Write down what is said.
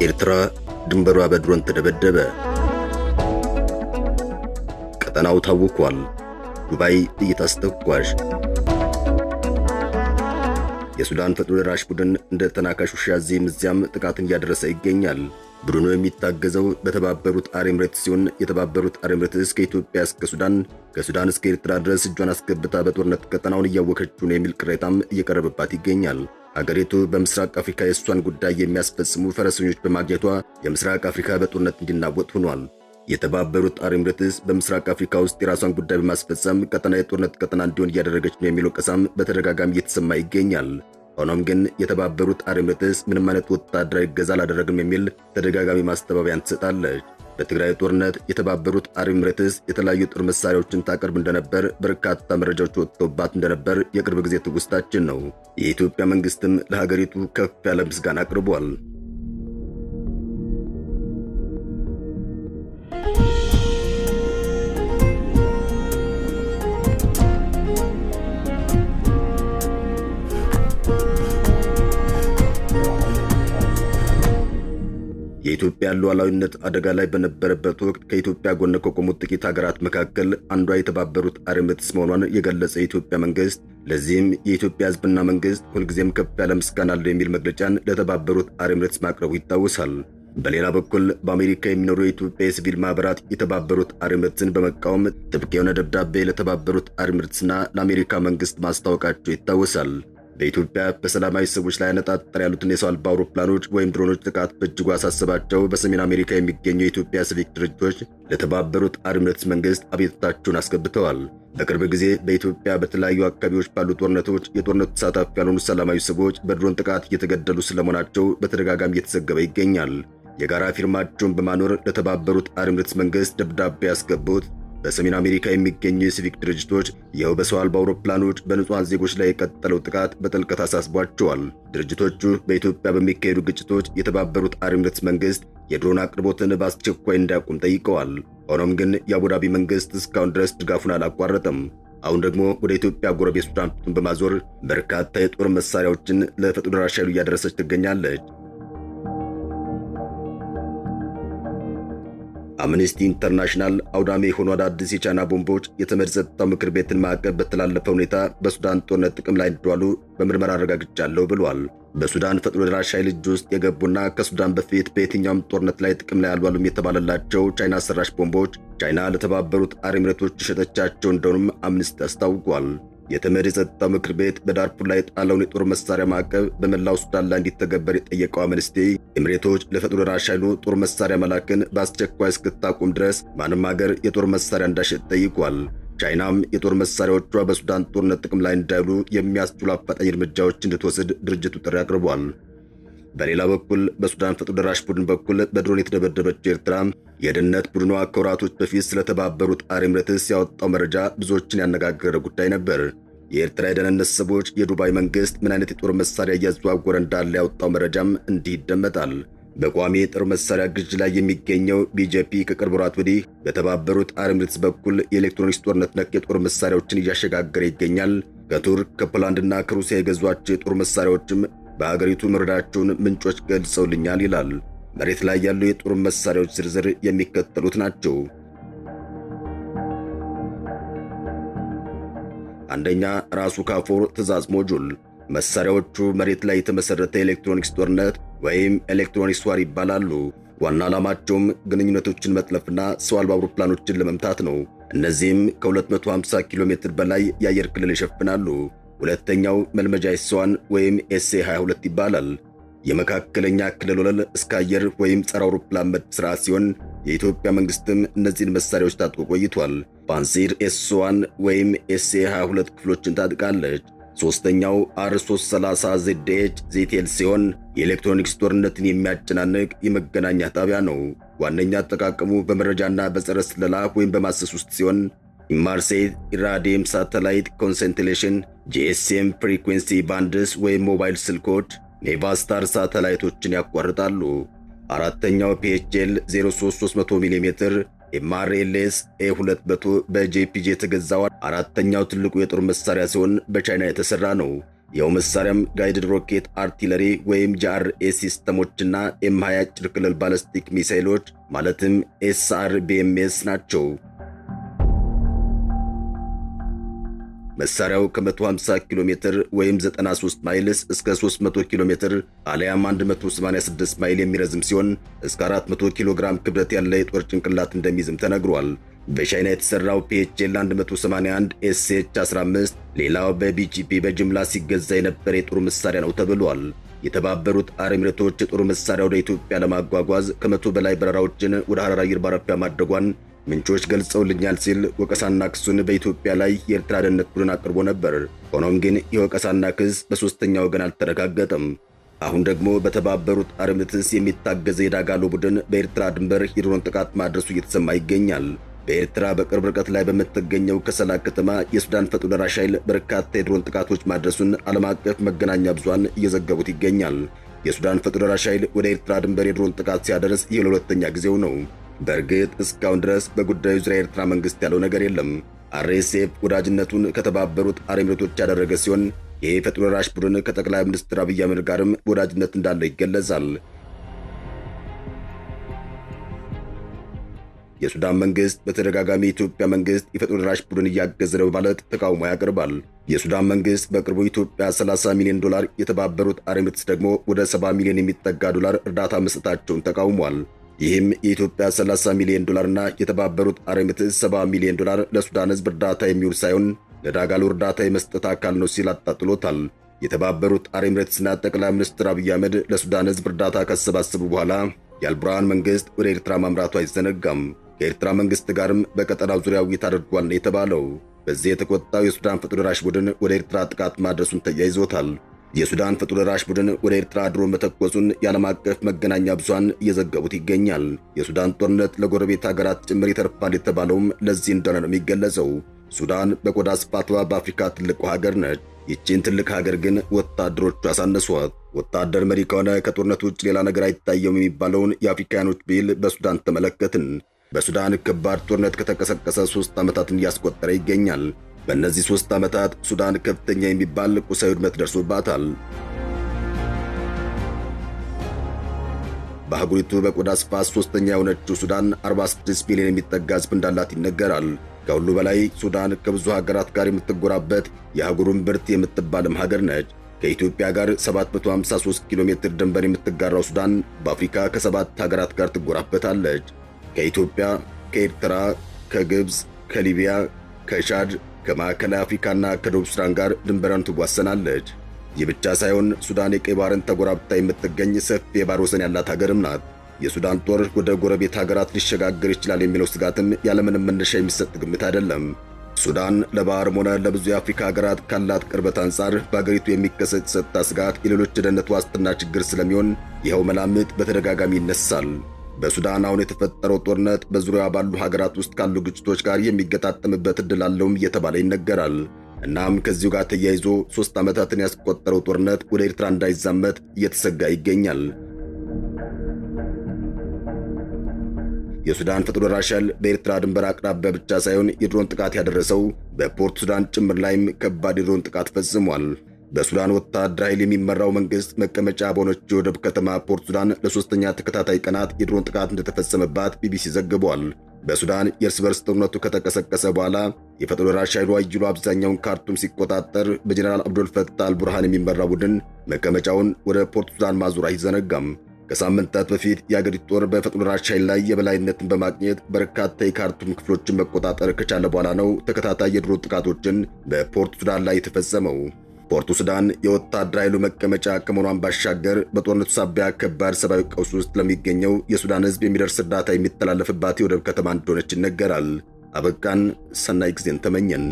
ኤርትራ ድንበሯ በድሮን ተደበደበ። ቀጠናው ታውቋል። ዱባይ ጥይት አስተኳሽ። የሱዳን ፈጥኖ ደራሽ ቡድን እንደ ተናካሽ ውሻ እዚህም እዚያም ጥቃትን እያደረሰ ይገኛል። ቡድኑ የሚታገዘው በተባበሩት አረብ ኤሚሬትስ ሲሆን የተባበሩት አረብ ኤሚሬትስ ከኢትዮጵያ እስከ ሱዳን ከሱዳን እስከ ኤርትራ ድረስ እጇን አስገብታ በጦርነት ቀጠናውን እያወከችው ነው የሚል ቅሬታም እየቀረበባት ይገኛል። ሀገሪቱ በምስራቅ አፍሪካ የእሷን ጉዳይ የሚያስፈጽሙ ፈረሰኞች በማግኘቷ የምስራቅ አፍሪካ በጦርነት እንዲናወጥ ሆኗል። የተባበሩት አረብ ኤሚሬትስ በምስራቅ አፍሪካ ውስጥ የራሷን ጉዳይ በማስፈጸም ቀጠና የጦርነት ቀጠና እንዲሆን እያደረገች ነው የሚለው ቀሳም በተደጋጋሚ እየተሰማ ይገኛል። ሆኖም ግን የተባበሩት አረብ ኤሚሬትስ ምንም አይነት ወታደራዊ እገዛ አላደረግም የሚል ተደጋጋሚ ማስተባበያን ትሰጣለች። በትግራይ ጦርነት የተባበሩት አረብ ኤሚሬትስ የተለያዩ ጦር መሳሪያዎችን ታቀርብ እንደነበር በርካታ መረጃዎች ወጥተውባት እንደነበር የቅርብ ጊዜ ትውስታችን ነው። የኢትዮጵያ መንግስትም ለሀገሪቱ ከፍ ያለ ምስጋና አቅርቧል። የኢትዮጵያ ሉዓላዊነት አደጋ ላይ በነበረበት ወቅት ከኢትዮጵያ ጎን ከቆሙት ጥቂት ሀገራት መካከል አንዷ የተባበሩት አረብ ኤሚሬትስ መሆኗን የገለጸ የኢትዮጵያ መንግስት ለዚህም የኢትዮጵያ ሕዝብና መንግስት ሁልጊዜም ከፍ ያለ ምስጋና አለው የሚል መግለጫን ለተባበሩት አረብ ኤሚሬትስ ማቅረቡ ይታወሳል። በሌላ በኩል በአሜሪካ የሚኖሩ የኢትዮጵያ የሲቪል ማህበራት የተባበሩት አረብ ኤሚሬትስን በመቃወም ጥብቅ የሆነ ደብዳቤ ለተባበሩት አረብ ኤሚሬትስና ለአሜሪካ መንግስት ማስታወቃቸው ይታወሳል። በኢትዮጵያ በሰላማዊ ሰዎች ላይ ያነጣጠረ ያሉትን የሰው አልባ አውሮፕላኖች ወይም ድሮኖች ጥቃት በእጅጉ አሳሰባቸው በሰሜን አሜሪካ የሚገኙ የኢትዮጵያ ሲቪክ ድርጅቶች ለተባበሩት አረብ ኤሚሬትስ መንግስት አቤቱታቸውን አስገብተዋል። በቅርብ ጊዜ በኢትዮጵያ በተለያዩ አካባቢዎች ባሉ ጦርነቶች የጦርነቱ ተሳታፊ ያልሆኑ ሰላማዊ ሰዎች በድሮን ጥቃት እየተገደሉ ስለመሆናቸው በተደጋጋሚ እየተዘገበ ይገኛል። የጋራ ፊርማቸውን በማኖር ለተባበሩት አረብ ኤሚሬትስ መንግስት ደብዳቤ ያስገቡት በሰሜን አሜሪካ የሚገኙ የሲቪክ ድርጅቶች ይኸው በሰው አልባ አውሮፕላኖች በንጹሃን ዜጎች ላይ የቀጠለው ጥቃት በጥልቀት አሳስቧቸዋል። ድርጅቶቹ በኢትዮጵያ በሚካሄዱ ግጭቶች የተባበሩት አረብ ኤሚሬትስ መንግስት የድሮን አቅርቦትን በአስቸኳይ እንዲያቆም ጠይቀዋል። ሆኖም ግን የአቡዳቢ መንግስት እስካሁን ድረስ ድጋፉን አላቋረጠም። አሁን ደግሞ ወደ ኢትዮጵያ ጎረቤት ሱዳን ፊቱን በማዞር በርካታ የጦር መሳሪያዎችን ለፈጥኖ ደራሽ ኃይሉ እያደረሰች ትገኛለች። አምነስቲ ኢንተርናሽናል አውዳሚ የሆኑ አዳዲስ የቻይና ቦምቦች የተመድ ጸጥታው ምክር ቤትን ማዕቀብ በተላለፈ ሁኔታ በሱዳን ጦርነት ጥቅም ላይ እንደዋሉ በምርመራ አረጋግጫለሁ ብሏል። በሱዳን ፈጥኖ ደራሽ ኃይል እጅ ውስጥ የገቡና ከሱዳን በፊት በየትኛውም ጦርነት ላይ ጥቅም ላይ አልዋሉም የተባለላቸው ቻይና ሰራሽ ቦምቦች ቻይና ለተባበሩት አረብ ኤሚሬቶች የሸጠቻቸው እንደሆኑም አምነስቲ አስታውቋል። የተመድ የጸጥታው ምክር ቤት በዳርፉር ላይ ጣለውን የጦር መሳሪያ ማዕቀብ በመላው ሱዳን ላይ እንዲተገበር የጠየቀው አምነስቲ ኤሚሬቶች ለፈጥኖ ደራሽ ኃይሉ ጦር መሳሪያ መላክን በአስቸኳይ እስክታቆም ድረስ ማንም ሀገር የጦር መሳሪያ እንዳይሸጥ ጠይቋል። ቻይናም የጦር መሳሪያዎቿ በሱዳን ጦርነት ጥቅም ላይ እንዳይውሉ የሚያስችሉ አፋጣኝ እርምጃዎች እንድትወስድ ድርጅቱ ጥሪ አቅርቧል። በሌላ በኩል በሱዳን ፈጥኖ ደራሽ ቡድን በኩል በድሮን የተደበደበችው ኤርትራ የደህንነት ቡድኗ ከወራቶች በፊት ስለተባበሩት አረብ ኤሚሬትስ ያወጣው መረጃ ብዙዎችን ያነጋገረ ጉዳይ ነበር። የኤርትራ የደህንነት ሰዎች የዱባይ መንግስት ምን አይነት የጦር መሳሪያ እያዘዋወረ እንዳለ ያወጣው መረጃም እንዲህ ይደመጣል። በቋሚ የጦር መሳሪያ ግዥ ላይ የሚገኘው ቢጄፒ ከቅርብ ወራት ወዲህ በተባበሩት አረብ ኤሚሬትስ በኩል የኤሌክትሮኒክስ ጦርነት ነክ የጦር መሳሪያዎችን እያሸጋገረ ይገኛል። ከቱርክ ከፖላንድና ከሩሲያ የገዟቸው የጦር መሳሪያዎችም በሀገሪቱ መረዳቸውን ምንጮች ገልጸውልኛል ይላል። መሬት ላይ ያሉ የጦር መሳሪያዎች ዝርዝር የሚከተሉት ናቸው። አንደኛ፣ ራሱ ካፎር ትዕዛዝ ሞጁል። መሳሪያዎቹ መሬት ላይ የተመሰረተ ኤሌክትሮኒክስ ጦርነት ወይም ኤሌክትሮኒክስ ዋር ይባላሉ። ዋና ዓላማቸውም ግንኙነቶችን መጥለፍና ሰው አልባ አውሮፕላኖችን ለመምታት ነው። እነዚህም ከ250 ኪሎ ሜትር በላይ የአየር ክልል ይሸፍናሉ። ሁለተኛው መልመጃ ኤስ1 ወይም ኤስ22 ይባላል። የመካከለኛ ክልል ወለል እስከ አየር ወይም ጸረ አውሮፕላን መድፍ ስርዓት ሲሆን የኢትዮጵያ መንግስትም እነዚህን መሳሪያዎች ታጥቆ ቆይቷል። ፓንሲር ኤስ1 ወይም ኤስ22 ክፍሎችን ታጥቃለች። ሶስተኛው አር330 ZH ዜቴል ሲሆን የኤሌክትሮኒክስ ጦርነትን የሚያጨናንቅ የመገናኛ ጣቢያ ነው። ዋነኛ አጠቃቀሙ በመረጃና በጸረ ስለላ ወይም በማሰስ ውስጥ ሲሆን ኢማርሴት ኢራዲየም ሳተላይት ኮንሰንትሌሽን ጂኤስኤም ፍሪኩዌንሲ ባንድስ ወይም ሞባይል ስልኮች ኔቫስታር ሳተላይቶችን ያቋርጣሉ። አራተኛው PHL 03300 ሚሜ ኤምአርኤልኤስ A200 በጄፒጂ የተገዛው አራተኛው ትልቁ የጦር መሳሪያ ሲሆን በቻይና የተሰራ ነው። ይኸው መሳሪያም ጋይድድ ሮኬት አርቲለሪ ወይም ጂአርኤስ ሲስተሞችና ኤም20 አጭር ክልል ባለስቲክ ሚሳይሎች ማለትም ኤስአርቢኤምኤስ ናቸው። መሳሪያው ከ150 ኪሎ ሜትር ወይም 93 ማይልስ እስከ 300 ኪሎ ሜትር አሊያም 186 ማይል የሚረዝም ሲሆን እስከ 400 ኪሎ ግራም ክብደት ያለ የጦር ጭንቅላት እንደሚይዝም ተነግሯል። በቻይና የተሰራው PHL 181 SH 15 ሌላው በቢጂፒ በጅምላ ሲገዛ የነበረ የጦር መሳሪያ ነው ተብሏል። የተባበሩት አረብ ኤሚሬቶች የጦር መሳሪያ ወደ ኢትዮጵያ ለማጓጓዝ ከ100 በላይ በረራዎችን ወደ ሐራር አየር ማረፊያ ማድረጓን ምንጮች ገልጸውልኛል ሲል ወቀሳና ክሱን በኢትዮጵያ ላይ የኤርትራ ደህንነት ቡድን አቅርቦ ነበር። ሆኖም ግን የወቀሳና ክስ በሶስተኛ ወገን አልተረጋገጠም። አሁን ደግሞ በተባበሩት አረብ ኤሚሬትስ የሚታገዘ የዳጋሎ ቡድን በኤርትራ ድንበር የድሮን ጥቃት ማድረሱ እየተሰማ ይገኛል። በኤርትራ በቅርብ ርቀት ላይ በምትገኘው ከሰላ ከተማ የሱዳን ፈጥኖ ደራሽ ኃይል በርካታ የድሮን ጥቃቶች ማድረሱን ዓለም አቀፍ መገናኛ ብዙሃን እየዘገቡት ይገኛል። የሱዳን ፈጥኖ ደራሽ ኃይል ወደ ኤርትራ ድንበር የድሮን ጥቃት ሲያደርስ ይህ ለሁለተኛ ጊዜው ነው። በእርግጥ እስካሁን ድረስ በጉዳዩ ዙሪያ የኤርትራ መንግስት ያለው ነገር የለም። RSF ወዳጅነቱን ከተባበሩት አረብ ኤሚሬቶች ያደረገ ሲሆን ይህ ፈጥኖ ደራሽ ቡድን ከጠቅላይ ሚኒስትር አብይ አህመድ ጋርም ወዳጅነት እንዳለው ይገለጻል። የሱዳን መንግስት በተደጋጋሚ የኢትዮጵያ መንግስት የፈጥኖ ደራሽ ቡድን እያገዘ ነው በማለት ተቃውሞ ያቀርባል። የሱዳን መንግስት በቅርቡ ኢትዮጵያ 30 ሚሊዮን ዶላር፣ የተባበሩት አረብ ኤሚሬትስ ደግሞ ወደ 70 ሚሊዮን የሚጠጋ ዶላር እርዳታ መስጠታቸውን ተቃውሟል። ይህም የኢትዮጵያ 30 ሚሊዮን ዶላርና የተባበሩት አረብ ኤሚሬትስ 70 ሚሊዮን ዶላር ለሱዳን ህዝብ እርዳታ የሚውል ሳይሆን ለዳጋሎ እርዳታ የመስጠት አካል ነው ሲል አጣጥሎታል። የተባበሩት አረብ ኤሚሬትስና ጠቅላይ ሚኒስትር አብይ አህመድ ለሱዳን ህዝብ እርዳታ ካሰባሰቡ በኋላ የአልቡርሃን መንግስት ወደ ኤርትራ ማምራቱ አይዘነጋም። ከኤርትራ መንግስት ጋርም በቀጠናው ዙሪያ ውይይት አድርጓል ነው የተባለው። በዚህ የተቆጣው የሱዳን ፈጥኖ ደራሽ ቡድን ወደ ኤርትራ ጥቃት ማድረሱን ተያይዞታል። የሱዳን ፈጥኖ ደራሽ ቡድን ወደ ኤርትራ ድሮን መተኮሱን የዓለም አቀፍ መገናኛ ብዙሃን እየዘገቡት ይገኛል። የሱዳን ጦርነት ለጎረቤት ሀገራት ጭምር ይተርፋል የተባለውም ለዚህ እንደሆነ ነው የሚገለጸው። ሱዳን በቆዳ ስፋቷ በአፍሪካ ትልቁ ሀገር ነች። ይህችን ትልቅ ሀገር ግን ወታደሮቹ አሳነሷት። ወታደር መሪ ከሆነ ከጦርነቱ ውጭ ሌላ ነገር አይታየውም የሚባለውን የአፍሪካኖች ብሂል በሱዳን ተመለከትን። በሱዳን ከባድ ጦርነት ከተቀሰቀሰ 3 ዓመታትን እያስቆጠረ ይገኛል። በእነዚህ 3 ዓመታት ሱዳን ከፍተኛ የሚባል ቁሳዊ ውድመት ደርሶባታል። በአህጉሪቱ በቆዳ ስፋት ሶስተኛ የሆነችው ሱዳን 46 ሚሊዮን የሚጠጋ ሕዝብ እንዳላት ይነገራል። ከሁሉ በላይ ሱዳን ከብዙ ሀገራት ጋር የምትጎራበት የአህጉሩን ብርት የምትባልም ሀገር ነች። ከኢትዮጵያ ጋር 753 ኪሎ ሜትር ድንበር የምትጋራው ሱዳን በአፍሪካ ከ7 ሀገራት ጋር ትጎራበታለች። ከኢትዮጵያ፣ ከኤርትራ፣ ከግብፅ፣ ከሊቢያ፣ ከቻድ፣ ከማዕከላዊ አፍሪካና ከደቡብ ሱዳን ጋር ድንበሯን ትዋሰናለች። ይህ ብቻ ሳይሆን ሱዳን የቀይ ባህርን ተጎራብታ የምትገኝ ሰፊ የባህር ወሰን ያላት ሀገርም ናት። የሱዳን ጦር ወደ ጎረቤት ሀገራት ሊሸጋገር ይችላል የሚለው ስጋትም ያለምንም መነሻ የሚሰጥ ግምት አይደለም። ሱዳን ለባህርም ሆነ ለብዙ የአፍሪካ ሀገራት ካላት ቅርበት አንጻር በአገሪቱ የሚከሰት የጸጥታ ስጋት የሌሎች የደህንነት ዋስትና ችግር ስለሚሆን ይኸው መላምት በተደጋጋሚ ይነሳል። በሱዳን አሁን የተፈጠረው ጦርነት በዙሪያ ባሉ ሀገራት ውስጥ ካሉ ግጭቶች ጋር የሚገጣጠምበት ዕድል አለውም እየተባለ ይነገራል። እናም ከዚሁ ጋር ተያይዞ 3 ዓመታትን ያስቆጠረው ጦርነት ወደ ኤርትራ እንዳይዛመት እየተሰጋ ይገኛል። የሱዳን ፈጥኖ ደራሽ ኃይል በኤርትራ ድንበር አቅራቢያ ብቻ ሳይሆን የድሮን ጥቃት ያደረሰው በፖርት ሱዳን ጭምር ላይም ከባድ የድሮን ጥቃት ፈጽሟል። በሱዳን ወታደር ኃይል የሚመራው መንግስት መቀመጫ በሆነችው የወደብ ከተማ ፖርት ሱዳን ለ3ኛ ተከታታይ ቀናት የድሮን ጥቃት እንደተፈጸመባት ቢቢሲ ዘግቧል። በሱዳን የእርስ በርስ ጦርነቱ ከተቀሰቀሰ በኋላ የፈጥኖ ደራሽ ኃይሉ አይሎ አብዛኛውን ካርቱም ሲቆጣጠር በጀነራል አብዱልፈታህ አልቡርሃን የሚመራው ቡድን መቀመጫውን ወደ ፖርት ሱዳን ማዞር አይዘነጋም። ከሳምንታት በፊት የአገሪቱ ጦር በፈጥኖ ደራሽ ኃይል ላይ የበላይነትን በማግኘት በርካታ የካርቱም ክፍሎችን መቆጣጠር ከቻለ በኋላ ነው ተከታታይ የድሮን ጥቃቶችን በፖርት ሱዳን ላይ የተፈጸመው። ፖርቱ ሱዳን የወታደር ኃይሉ መቀመጫ ከመሆኗን ባሻገር በጦርነቱ ሳቢያ ከባድ ሰብአዊ ቀውስ ውስጥ ለሚገኘው የሱዳን ሕዝብ የሚደርስ እርዳታ የሚተላለፍባት የወደብ ከተማ እንደሆነች ይነገራል። አበቃን። ሰናይ ጊዜን ተመኘን።